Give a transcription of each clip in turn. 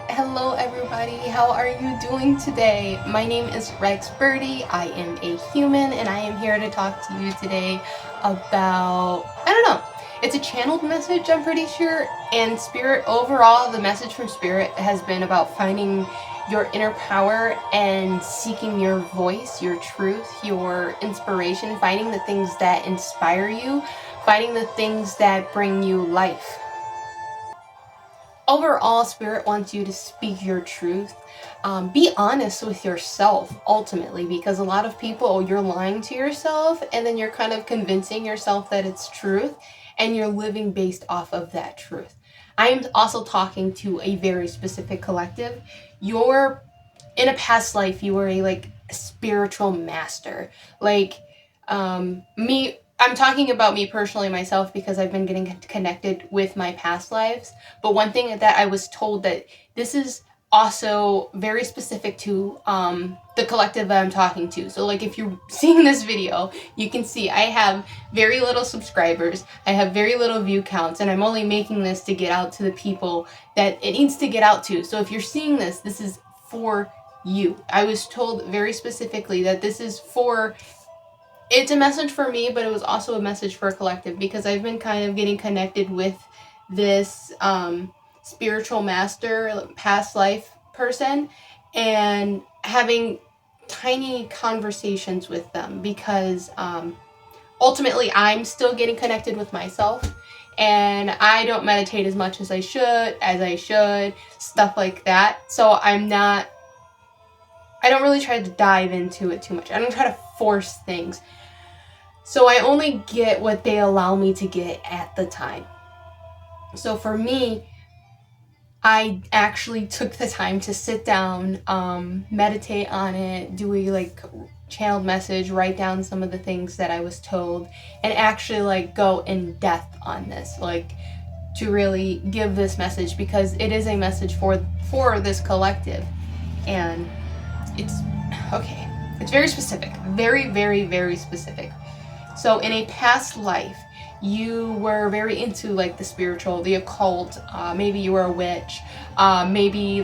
Hello everybody, how are you doing today? My name is Rex Birdie, I am a human and I am here to talk to you today about, it's a channeled message I'm pretty sure, and spirit overall, the message from spirit has been about finding your inner power and seeking your voice, your truth, your inspiration, finding the things that inspire you, finding the things that bring you life. Overall, spirit wants you to speak your truth. Be honest with yourself ultimately, because a lot of people, you're lying to yourself and then you're kind of convincing yourself that it's truth and you're living based off of that truth. I am also talking to a very specific collective. You're in a past life, you were a spiritual master. Me, I'm talking about me personally, myself, because I've been getting connected with my past lives. But one thing that I was told, that this is also very specific to the collective that I'm talking to. So if you're seeing this video, you can see I have very little subscribers, I have very little view counts, and I'm only making this to get out to the people that it needs to get out to. So if you're seeing this, this is for you. I was told very specifically that this is for, it's a message for me, but it was also a message for a collective, because I've been kind of getting connected with this spiritual master, past life person, and having tiny conversations with them, because ultimately I'm still getting connected with myself, and I don't meditate as much as I should, stuff like that. So I don't really try to dive into it too much. I don't try to force things. So I only get what they allow me to get at the time. So for me, I actually took the time to sit down, meditate on it, do a channeled message, write down some of the things that I was told, and actually go in depth on this, to really give this message, because it is a message for this collective. And it's very specific, very, very, very specific. So in a past life, you were very into the spiritual, the occult, maybe you were a witch, maybe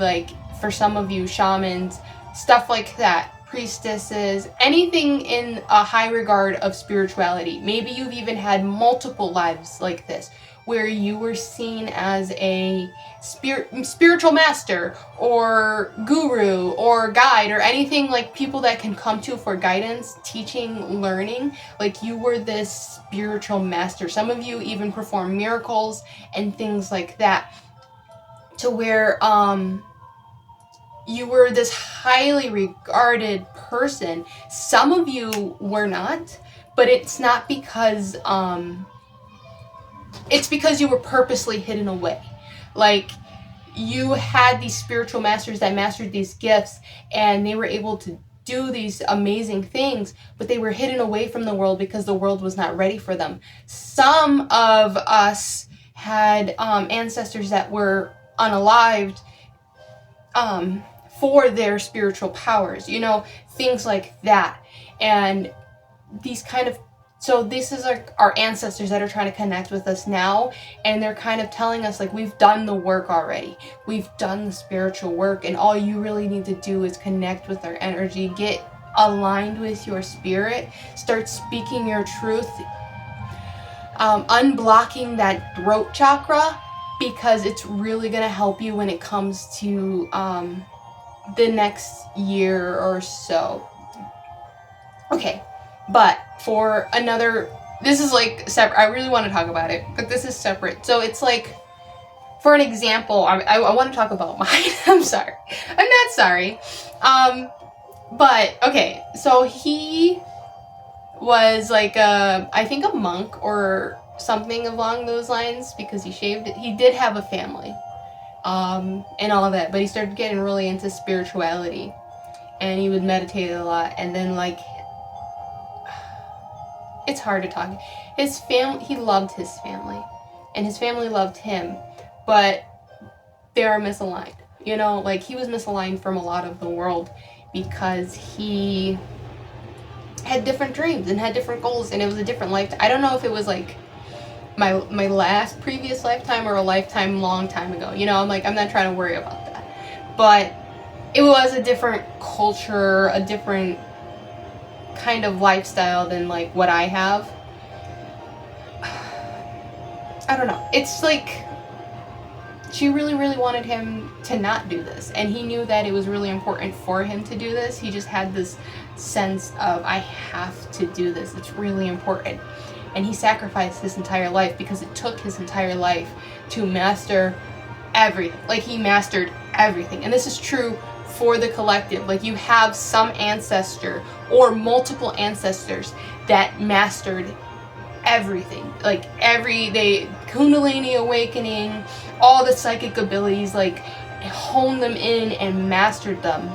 for some of you, shamans, stuff like that, priestesses, anything in a high regard of spirituality. Maybe you've even had multiple lives like this, where you were seen as a spiritual master or guru or guide, or anything, people that can come to for guidance, teaching, learning. You were this spiritual master. Some of you even perform miracles and things like that, to where you were this highly regarded person. Some of you were not, but it's not because it's because you were purposely hidden away. You had these spiritual masters that mastered these gifts, and they were able to do these amazing things, but they were hidden away from the world because the world was not ready for them. Some of us had ancestors that were unalived for their spiritual powers, things like that. And these so this is our ancestors that are trying to connect with us now, and they're kind of telling us we've done the work already. We've done the spiritual work, and all you really need to do is connect with our energy, get aligned with your spirit, start speaking your truth, unblocking that throat chakra, because it's really going to help you when it comes to the next year or so. Okay. But for another, this is separate. I really want to talk about it, but this is separate. So it's for an example, I want to talk about mine. I'm sorry. I'm not sorry. But okay, so he was I think a monk or something along those lines, because he shaved it. He did have a family, and all of that, but he started getting really into spirituality, and he would meditate a lot, and then it's hard to talk. His family, he loved his family, and his family loved him, but they are misaligned. He was misaligned from a lot of the world, because he had different dreams and had different goals, and it was a different life. I don't know if it was my last previous lifetime or a lifetime long time ago. I'm not trying to worry about that. but it was a different culture, a different kind of lifestyle than like what I have. I don't know. It's like she really, really wanted him to not do this. And he knew that it was really important for him to do this. He just had this sense of, I have to do this. It's really important. And he sacrificed his entire life because it took his entire life to master everything. Like, he mastered everything. And this is true for the collective. Like, you have some ancestor or multiple ancestors that mastered everything. Like, Kundalini awakening, all the psychic abilities, like, honed them in and mastered them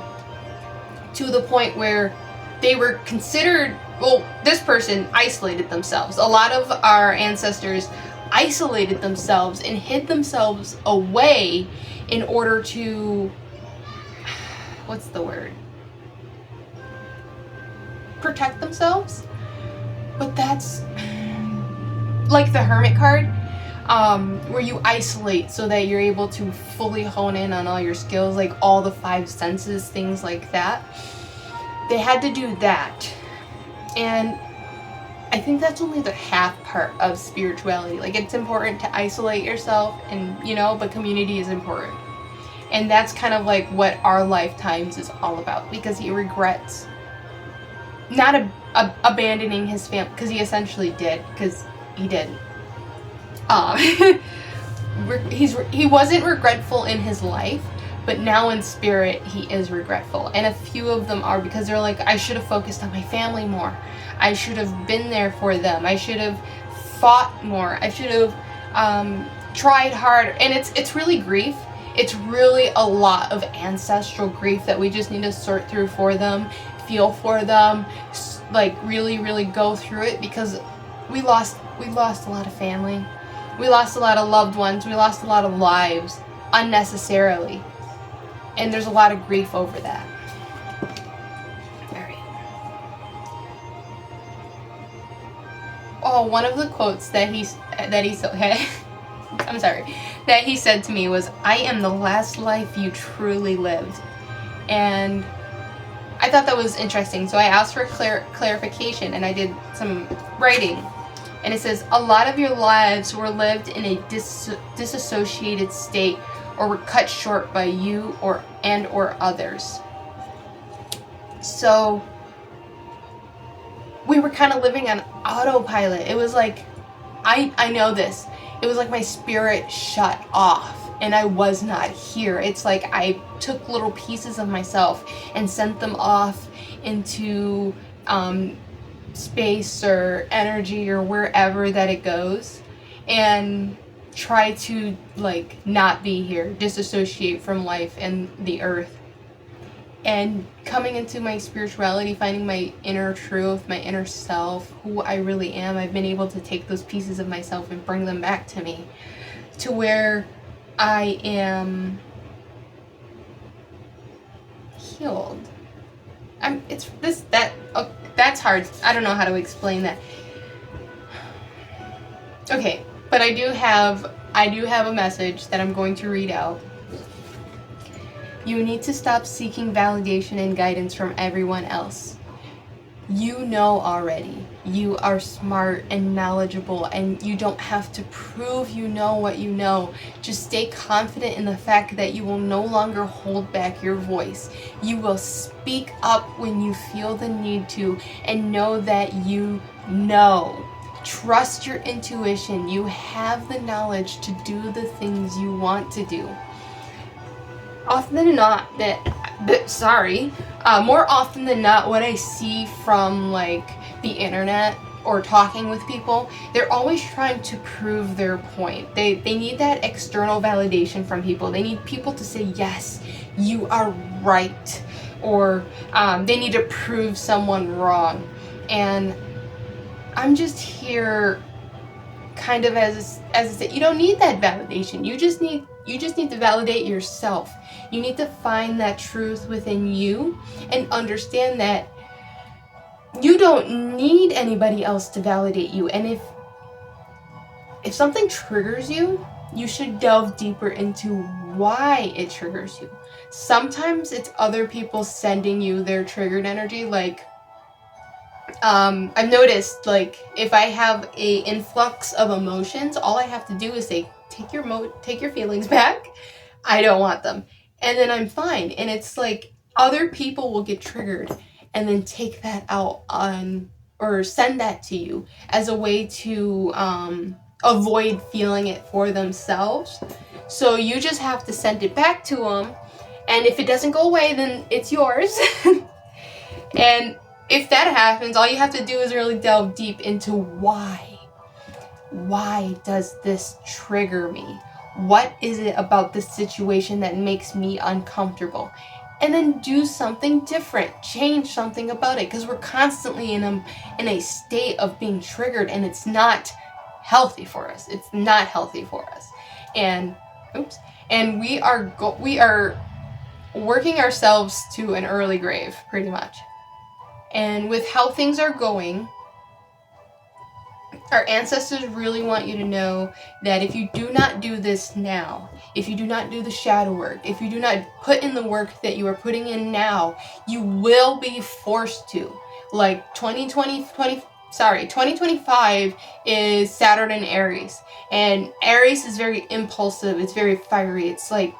to the point where they were considered, well, this person isolated themselves. A lot of our ancestors isolated themselves and hid themselves away in order to, what's the word? Protect themselves? But that's like the Hermit card, where you isolate so that you're able to fully hone in on all your skills, like all the 5 senses, things like that. They had to do that. And I think that's only the half part of spirituality. Like, it's important to isolate yourself and, but community is important. And that's kind of like what our lifetimes is all about, because he regrets not abandoning his family, because he essentially did, because he did. He wasn't regretful in his life, but now in spirit he is regretful. And a few of them are, because they're like, I should have focused on my family more. I should have been there for them. I should have fought more. I should have tried harder. And it's really grief. It's really a lot of ancestral grief that we just need to sort through for them, feel for them, like really, really go through it, because we lost a lot of family. We lost a lot of loved ones. We lost a lot of lives unnecessarily. And there's a lot of grief over that. All right. Oh, one of the quotes that he said to me was, "I am the last life you truly lived." And I thought that was interesting. So I asked for clarification, and I did some writing. And it says, a lot of your lives were lived in a disassociated state, or were cut short by you or others. So we were kind of living on autopilot. It was like, I know this. It was like my spirit shut off and I was not here. It's like I took little pieces of myself and sent them off into space or energy or wherever that it goes, and try to like not be here, disassociate from life and the earth. And coming into my spirituality, finding my inner truth, my inner self, who I really am, I've been able to take those pieces of myself and bring them back to me, to where I am healed. That's hard. I don't know how to explain that. Okay, but I do have a message that I'm going to read out. You need to stop seeking validation and guidance from everyone else. You know already. You are smart and knowledgeable, and you don't have to prove you know what you know. Just stay confident in the fact that you will no longer hold back your voice. You will speak up when you feel the need to, and know that you know. Trust your intuition. You have the knowledge to do the things you want to do. Often than not, more often than not, what I see from like the internet or talking with people, they're always trying to prove their point. They need that external validation from people. They need people to say, yes, you are right. Or they need to prove someone wrong. And I'm just here kind of as you don't need that validation. You just need to validate yourself. You need to find that truth within you and understand that you don't need anybody else to validate you. And if something triggers you, you should delve deeper into why it triggers you. Sometimes it's other people sending you their triggered energy. Like, I've noticed, like, if I have a influx of emotions, all I have to do is say, take your feelings back. I don't want them. And then I'm fine. And it's like other people will get triggered and then take that out on, or send that to you as a way to avoid feeling it for themselves. So you just have to send it back to them. And if it doesn't go away, then it's yours. And if that happens, all you have to do is really delve deep into why. Why does this trigger me? What is it about this situation that makes me uncomfortable? And then do something different. Change something about it, because we're constantly in a state of being triggered, and it's not healthy for us. It's not healthy for us. And we are working ourselves to an early grave, pretty much. And with how things are going, our ancestors really want you to know that if you do not do this now, if you do not do the shadow work, if you do not put in the work that you are putting in now, you will be forced to. Like 2025 is Saturn in Aries. And Aries is very impulsive. It's very fiery. It's like,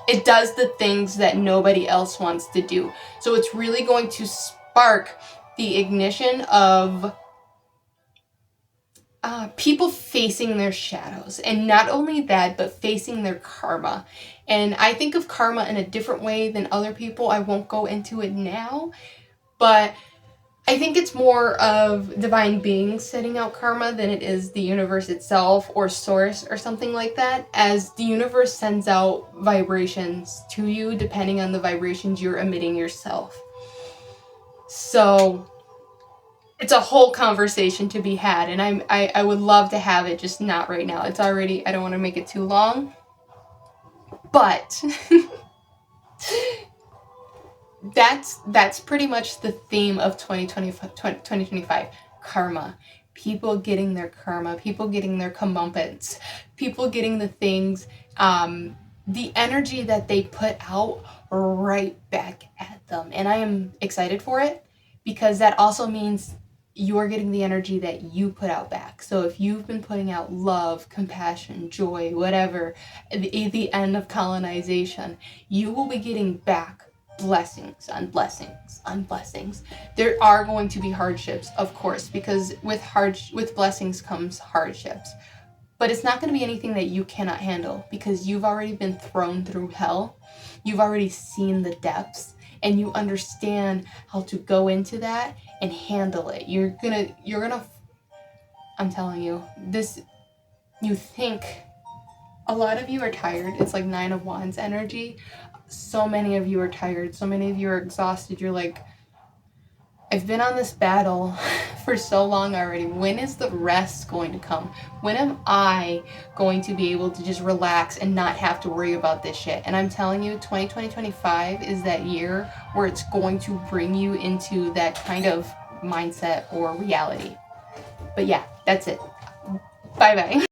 it does the things that nobody else wants to do. So it's really going to spark the ignition of people facing their shadows. And not only that, but facing their karma. And I think of karma in a different way than other people. I won't go into it now, but I think it's more of divine beings setting out karma than it is the universe itself or source or something like that, as the universe sends out vibrations to you depending on the vibrations you're emitting yourself. So it's a whole conversation to be had, and I would love to have it, just not right now. It's already, I don't want to make it too long, but that's pretty much the theme of 2025. Karma. People getting their karma, people getting their comeuppance, people getting the things, the energy that they put out right back at them. And I am excited for it, because that also means you're getting the energy that you put out back. So if you've been putting out love, compassion, joy, whatever, the end of colonization, you will be getting back blessings on blessings on blessings. There are going to be hardships, of course, because with blessings comes hardships. But it's not going to be anything that you cannot handle, because you've already been thrown through hell. You've already seen the depths, and you understand how to go into that and handle it. You're gonna, I'm telling you, you think, a lot of you are tired. It's like 9 of Wands energy. So many of you are tired. So many of you are exhausted. You're like, I've been on this battle for so long already. When is the rest going to come? When am I going to be able to just relax and not have to worry about this shit? And I'm telling you, 2025 is that year where it's going to bring you into that kind of mindset or reality. But yeah, that's it. Bye-bye.